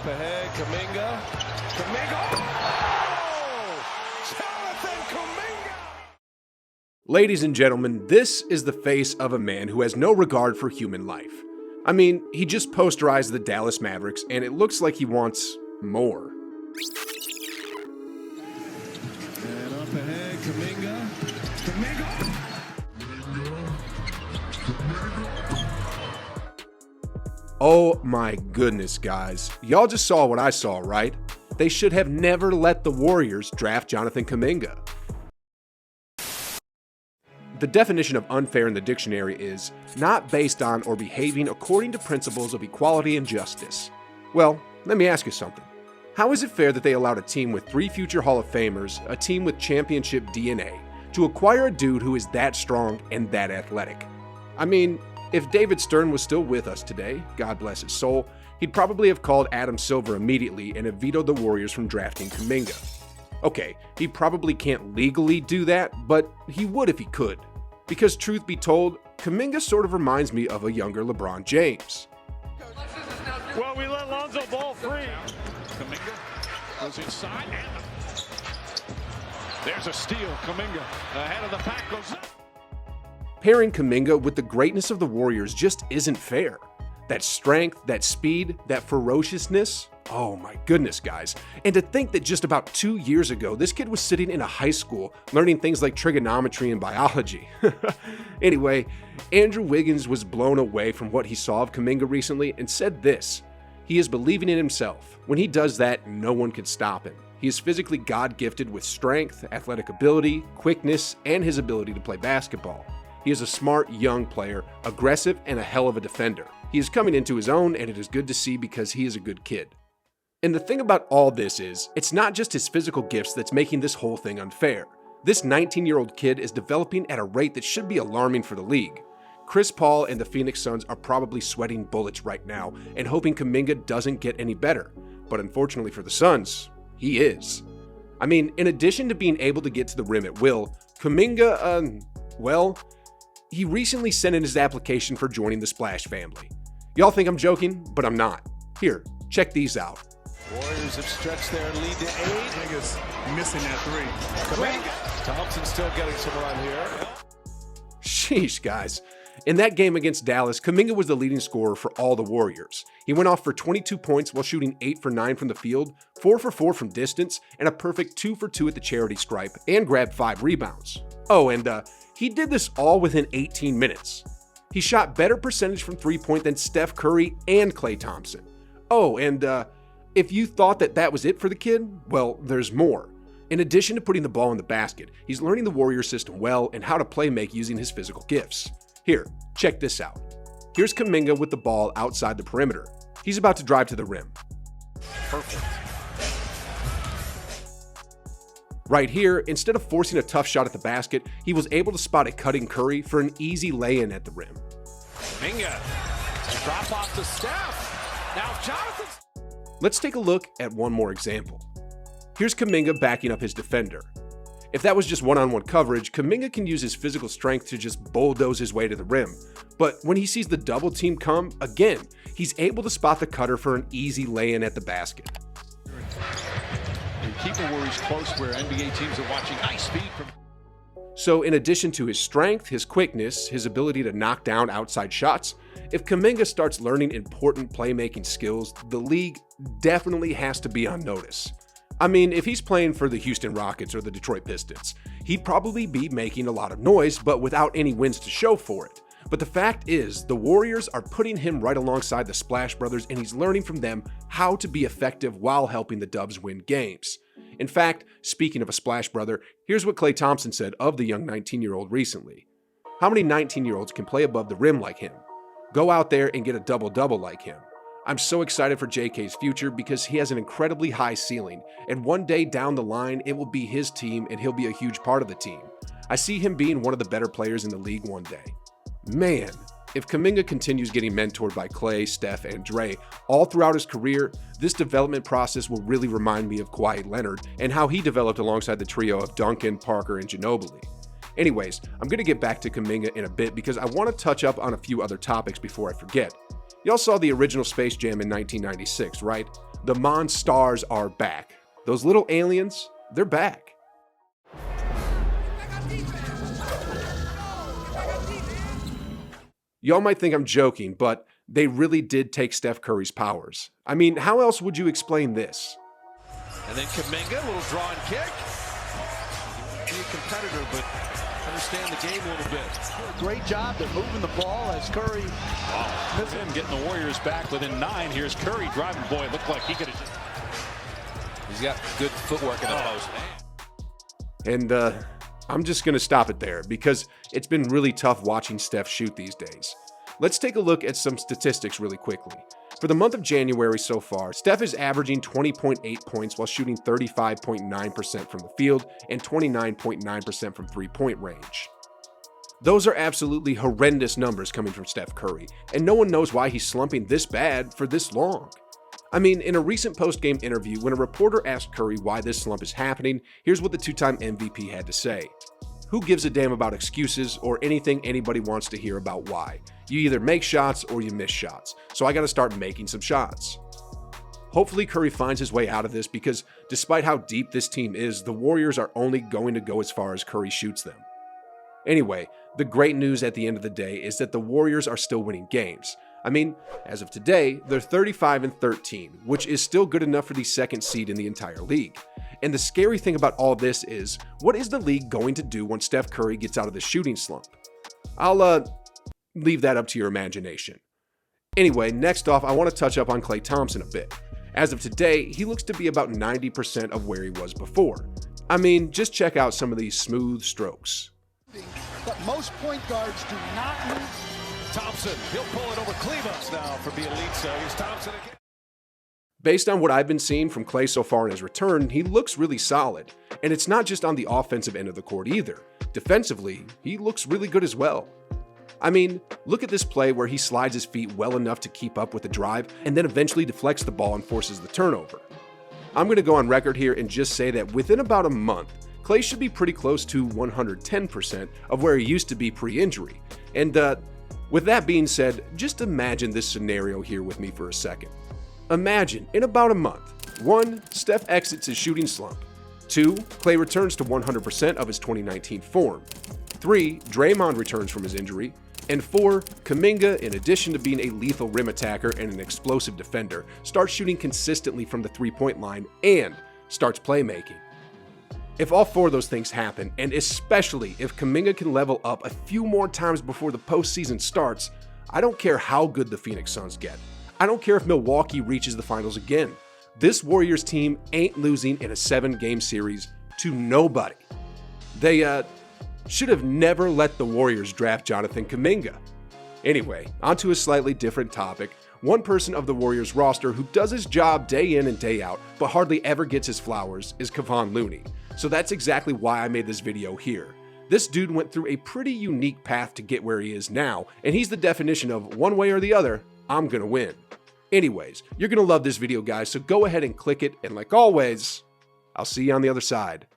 up ahead, Kuminga. Oh! Jonathan Kuminga! Ladies and gentlemen, this is the face of a man who has no regard for human life. I mean, he just posterized the Dallas Mavericks, and it looks like he wants more. And up ahead, Kuminga. Oh my goodness, guys. Y'all just saw what I saw, right? They should have never let the Warriors draft Jonathan Kuminga. The definition of unfair in the dictionary is not based on or behaving according to principles of equality and justice. Well, let me ask you something. How is it fair that they allowed a team with 3 future Hall of Famers, a team with championship DNA, to acquire a dude who is that strong and that athletic? I mean, if David Stern was still with us today, God bless his soul, he'd probably have called Adam Silver immediately and have vetoed the Warriors from drafting Kuminga. Okay, he probably can't legally do that, but he would if he could. Because truth be told, Kuminga sort of reminds me of a younger LeBron James. Well, we let Lonzo Ball free. Kuminga goes inside, and there's a steal. Kuminga ahead of the pack goes up. Pairing Kuminga with the greatness of the Warriors just isn't fair. That strength, that speed, that ferociousness, oh my goodness, guys. And to think that just about 2 years ago, this kid was sitting in a high school learning things like trigonometry and biology. Anyway, Andrew Wiggins was blown away from what he saw of Kuminga recently and said this: he is believing in himself. When he does that, no one can stop him. He is physically God-gifted with strength, athletic ability, quickness, and his ability to play basketball. He is a smart, young player, aggressive, and a hell of a defender. He is coming into his own, and it is good to see because he is a good kid. And the thing about all this is, it's not just his physical gifts that's making this whole thing unfair. This 19-year-old kid is developing at a rate that should be alarming for the league. Chris Paul and the Phoenix Suns are probably sweating bullets right now and hoping Kuminga doesn't get any better. But unfortunately for the Suns, he is. I mean, in addition to being able to get to the rim at will, Kuminga, he recently sent in his application for joining the Splash family. Y'all think I'm joking, but I'm not. Here, check these out. Warriors have stretched their lead to 8. Niggas missing that 3. Kuminga. Thompson still getting some run here. Sheesh, guys. In that game against Dallas, Kuminga was the leading scorer for all the Warriors. He went off for 22 points while shooting 8 for 9 from the field, 4 for 4 from distance, and a perfect 2 for 2 at the charity stripe, and grabbed 5 rebounds. Oh, and he did this all within 18 minutes. He shot better percentage from 3-point than Steph Curry and Klay Thompson. Oh, and if you thought that was it for the kid, well, there's more. In addition to putting the ball in the basket, he's learning the Warrior system well and how to play make using his physical gifts. Here, check this out. Here's Kuminga with the ball outside the perimeter. He's about to drive to the rim. Perfect. Right here, instead of forcing a tough shot at the basket, he was able to spot a cutting Curry for an easy lay-in at the rim. Kuminga. Drop off to Steph. Now Jonathan. Let's take a look at one more example. Here's Kuminga backing up his defender. If that was just one-on-one coverage, Kuminga can use his physical strength to just bulldoze his way to the rim. But when he sees the double team come, again, he's able to spot the cutter for an easy lay-in at the basket. Keeper worries close where NBA teams are watching high speed from. So in addition to his strength, his quickness, his ability to knock down outside shots, if Kuminga starts learning important playmaking skills, the league definitely has to be on notice. I mean, if he's playing for the Houston Rockets or the Detroit Pistons, he'd probably be making a lot of noise, but without any wins to show for it. But the fact is, the Warriors are putting him right alongside the Splash Brothers, and he's learning from them how to be effective while helping the Dubs win games. In fact, speaking of a Splash Brother, here's what Klay Thompson said of the young 19-year-old recently. How many 19-year-olds can play above the rim like him? Go out there and get a double-double like him. I'm so excited for JK's future because he has an incredibly high ceiling, and one day down the line, it will be his team and he'll be a huge part of the team. I see him being one of the better players in the league one day. Man, if Kuminga continues getting mentored by Klay, Steph, and Dre all throughout his career, this development process will really remind me of Kawhi Leonard and how he developed alongside the trio of Duncan, Parker, and Ginobili. Anyways, I'm going to get back to Kuminga in a bit because I want to touch up on a few other topics before I forget. Y'all saw the original Space Jam in 1996, right? The Monstars are back. Those little aliens, they're back. Y'all might think I'm joking, but they really did take Steph Curry's powers. I mean, how else would you explain this? And then Kuminga, a little draw and kick. Be a competitor, but understand the game a little bit. Great job at moving the ball as Curry. Wow. Him getting the Warriors back within 9. Here's Curry driving. Boy, it looked like he could have just... He's got good footwork in the post. And I'm just going to stop it there because it's been really tough watching Steph shoot these days. Let's take a look at some statistics really quickly. For the month of January so far, Steph is averaging 20.8 points while shooting 35.9% from the field and 29.9% from three-point range. Those are absolutely horrendous numbers coming from Steph Curry, and no one knows why he's slumping this bad for this long. I mean, in a recent post-game interview, when a reporter asked Curry why this slump is happening, here's what the two-time MVP had to say. Who gives a damn about excuses or anything anybody wants to hear about why? You either make shots or you miss shots, so I gotta start making some shots. Hopefully Curry finds his way out of this because despite how deep this team is, the Warriors are only going to go as far as Curry shoots them. Anyway, the great news at the end of the day is that the Warriors are still winning games. I mean, as of today, they're 35-13, which is still good enough for the second seed in the entire league. And the scary thing about all this is, what is the league going to do once Steph Curry gets out of the shooting slump? I'll leave that up to your imagination. Anyway, next off, I want to touch up on Klay Thompson a bit. As of today, he looks to be about 90% of where he was before. I mean, just check out some of these smooth strokes. But most point guards do not move. Thompson, he'll pull it over Cleveland now for Bielitsa. Here's Thompson again. Based on what I've been seeing from Klay so far in his return, he looks really solid. And it's not just on the offensive end of the court either. Defensively, he looks really good as well. I mean, look at this play where he slides his feet well enough to keep up with the drive and then eventually deflects the ball and forces the turnover. I'm going to go on record here and just say that within about a month, Klay should be pretty close to 110% of where he used to be pre-injury. And with that being said, just imagine this scenario here with me for a second. Imagine, in about a month, 1. Steph exits his shooting slump. 2. Klay returns to 100% of his 2019 form. 3. Draymond returns from his injury. And 4. Kuminga, in addition to being a lethal rim attacker and an explosive defender, starts shooting consistently from the three-point line and starts playmaking. If all 4 of those things happen, and especially if Kuminga can level up a few more times before the postseason starts, I don't care how good the Phoenix Suns get. I don't care if Milwaukee reaches the finals again. This Warriors team ain't losing in a 7-game series to nobody. They should have never let the Warriors draft Jonathan Kuminga. Anyway, onto a slightly different topic. One person of the Warriors roster who does his job day in and day out, but hardly ever gets his flowers, is Kevon Looney. So that's exactly why I made this video here. This dude went through a pretty unique path to get where he is now, and he's the definition of one way or the other, I'm gonna win. Anyways, you're gonna love this video, guys, so go ahead and click it, and like always, I'll see you on the other side.